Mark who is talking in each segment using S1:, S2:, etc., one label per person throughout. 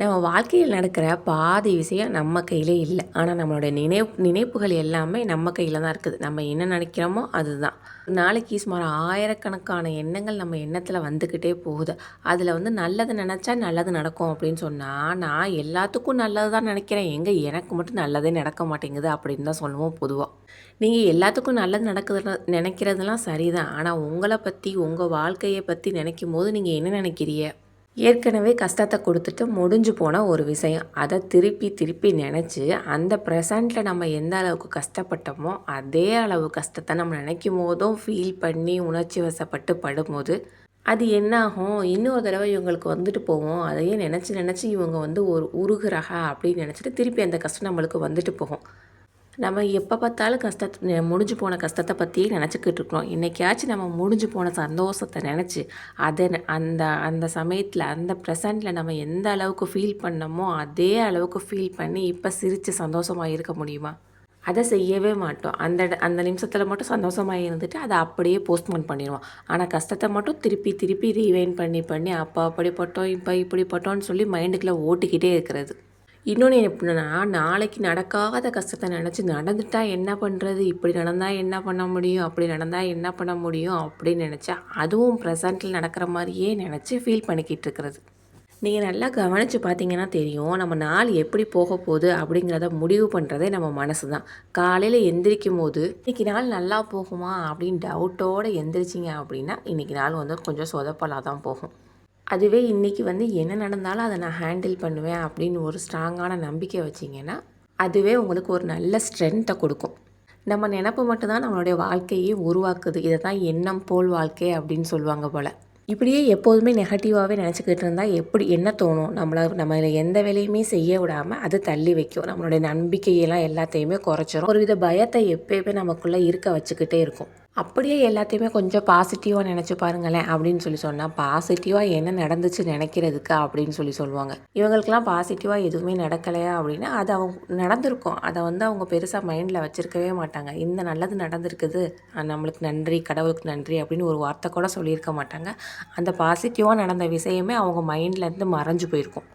S1: நம்ம வாழ்க்கையில் நடக்கிற பாதி விஷயம் நம்ம கையிலே இல்லை. ஆனால் நம்மளுடைய நினைப்புகள் எல்லாமே நம்ம கையில் தான் இருக்குது. நம்ம என்ன நினைக்கிறோமோ அதுதான். நாளைக்கு சுமார் ஆயிரக்கணக்கான எண்ணங்கள் நம்ம எண்ணத்தில் வந்துக்கிட்டே போகுது. அதில் நல்லது நினச்சா நல்லது நடக்கும் அப்படின்னு சொன்னால், நான் எல்லாத்துக்கும் நல்லது தான் நினைக்கிறேன். எனக்கு மட்டும் நல்லதே நடக்க மாட்டேங்குது அப்படின்னு தான் சொல்லுவோம் பொதுவாக. நீங்கள் எல்லாத்துக்கும் நல்லது நடக்குது நினைக்கிறதுலாம் சரிதான். ஆனால் உங்களை பற்றி, உங்கள் வாழ்க்கையை பற்றி நினைக்கும் போது நீங்கள் என்ன நினைக்கிறீங்க? ஏற்கனவே கஷ்டத்தை கொடுத்துட்டு முடிஞ்சு போன ஒரு விஷயம். அதை திருப்பி திருப்பி நினச்சி அந்த ப்ரெசண்ட்டில் நம்ம எந்த அளவுக்கு கஷ்டப்பட்டோமோ அதே அளவு கஷ்டத்தை நம்ம நினைக்கும் போதும் ஃபீல் பண்ணி உணர்ச்சி வசப்பட்டு படும்போது அது என்னாகும், இன்னொரு தடவை இவங்களுக்கு வந்துட்டு போவோம். அதையே நினச்சி நினச்சி இவங்க ஒரு உருகுறாக அப்படின்னு நினச்சிட்டு திருப்பி அந்த கஷ்டம் நம்மளுக்கு வந்துட்டு போகும். நம்ம எப்போ பார்த்தாலும் முடிஞ்சு போன கஷ்டத்தை பற்றியே நினச்சிக்கிட்டு இருக்கிறோம். இன்றைக்காச்சும் நம்ம முடிஞ்சு போன சந்தோஷத்தை நினச்சி அதை அந்த அந்த சமயத்தில் அந்த ப்ரெசண்ட்டில் நம்ம எந்த அளவுக்கு ஃபீல் பண்ணமோ அதே அளவுக்கு ஃபீல் பண்ணி இப்போ சிரித்து சந்தோஷமாக இருக்க முடியுமா? அதை செய்யவே மாட்டோம். அந்த அந்த நிமிஷத்தில் மட்டும் சந்தோஷமாக இருந்துட்டு அதை அப்படியே போஸ்ட்போன் பண்ணிடுவோம். ஆனால் கஷ்டத்தை மட்டும் திருப்பி திருப்பி ரீவைண்ட் பண்ணி பண்ணி அப்போ அப்படிப்பட்டோம் இப்போ இப்படிப்பட்டோன்னு சொல்லி மைண்டுக்குள்ளே ஓட்டிக்கிட்டே இருக்கிறது. இன்னொன்று எப்படின்னா, நாளைக்கு நடக்காத கஷ்டத்தை நினச்சி நடந்துட்டால் என்ன பண்ணுறது, இப்படி நடந்தால் என்ன பண்ண முடியும், அப்படி நடந்தால் என்ன பண்ண முடியும் அப்படின்னு நினச்சா அதுவும் ப்ரெசண்ட்டில் நடக்கிற மாதிரியே நினச்சி ஃபீல் பண்ணிக்கிட்டு இருக்கிறது. நீங்கள் நல்லா கவனித்து பார்த்தீங்கன்னா தெரியும், நம்ம நாள் எப்படி போக போகுது அப்படிங்கிறத முடிவு பண்ணுறதே நம்ம மனசு தான். காலையில் எந்திரிக்கும் போது இன்றைக்கி நாள் நல்லா போகுமா அப்படின்னு டவுட்டோடு எந்திரிச்சிங்க அப்படின்னா இன்றைக்கி நாள் கொஞ்சம் சொதப்பலாக தான் போகும். அதுவே இன்றைக்கி என்ன நடந்தாலும் அதை நான் ஹேண்டில் பண்ணுவேன் அப்படின்னு ஒரு ஸ்ட்ராங்கான நம்பிக்கை வச்சிங்கன்னா அதுவே உங்களுக்கு ஒரு நல்ல ஸ்ட்ரென்த்தை கொடுக்கும். நம்ம நினப்பு மட்டும்தான் நம்மளுடைய வாழ்க்கையை உருவாக்குது. இதை தான் எண்ணம் போல் வாழ்க்கை அப்படின்னு சொல்லுவாங்க போல். இப்படியே எப்போதுமே நெகட்டிவாகவே நினச்சிக்கிட்டு இருந்தால் என்ன தோணும், நம்ம எந்த வேலையுமே செய்ய விடாமல் அது தள்ளி வைக்கும். நம்மளுடைய நம்பிக்கையெல்லாம் எல்லாத்தையுமே குறைச்சிரும். ஒரு வித பயத்தை எப்பயுமே நமக்குள்ளே இருக்க வச்சுக்கிட்டே இருக்கும். அப்படியே எல்லாத்தையுமே கொஞ்சம் பாசிட்டிவாக நினச்சி பாருங்களேன் அப்படின்னு சொன்னால், பாசிட்டிவாக என்ன நடந்துச்சு நினைக்கிறதுக்கு அப்படின்னு சொல்லுவாங்க. இவங்களுக்கெல்லாம் பாசிட்டிவாக எதுவுமே நடக்கலையா அப்படின்னா அது அவங்க நடந்திருக்கும். அதை அவங்க பெருசாக மைண்டில் வச்சுருக்கவே மாட்டாங்க. இந்த நல்லது நடந்திருக்குது, நம்மளுக்கு நன்றி, கடவுளுக்கு நன்றி அப்படின்னு ஒரு வார்த்தை கூட சொல்லியிருக்க மாட்டாங்க. அந்த பாசிட்டிவாக நடந்த விஷயமே அவங்க மைண்ட்லேருந்து மறைஞ்சு போயிருக்கும்.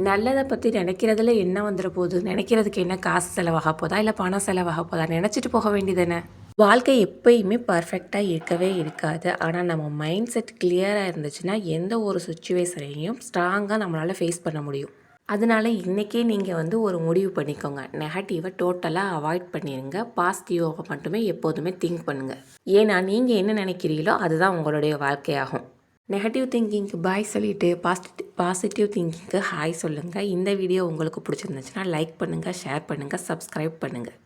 S1: நல்லதை பற்றி நினைக்கிறதுல என்ன வந்துட போகுது, நினைக்கிறதுக்கு என்ன காசு செலவாக போதா இல்லை பணம் செலவாக போதா, நினச்சிட்டு போக வேண்டியதுன்னு. வாழ்க்கை எப்பயுமே பர்ஃபெக்டாக இருக்கவே இருக்காது. ஆனால் நம்ம மைண்ட் செட் கிளியராக இருந்துச்சுன்னா எந்த ஒரு சுச்சுவேஷனையும் ஸ்ட்ராங்காக நம்மளால் ஃபேஸ் பண்ண முடியும். அதனால இன்றைக்கே நீங்கள் ஒரு முடிவு பண்ணிக்கோங்க. நெகட்டிவை டோட்டலாக அவாய்ட் பண்ணிடுங்க. பாசிட்டிவாக மட்டுமே எப்போதுமே திங்க் பண்ணுங்கள். ஏன்னா நீங்கள் என்ன நினைக்கிறீங்களோ அதுதான் உங்களுடைய வாழ்க்கையாகும். நெகட்டிவ் திங்கிங்க்கு பாய் சொல்லிவிட்டு பாசிட்டிவ் திங்கிங்க்கு ஹாய் சொல்லுங்கள். இந்த வீடியோ உங்களுக்கு பிடிச்சிருந்துச்சுன்னா லைக் பண்ணுங்கள், ஷேர் பண்ணுங்கள், சப்ஸ்கிரைப் பண்ணுங்கள்.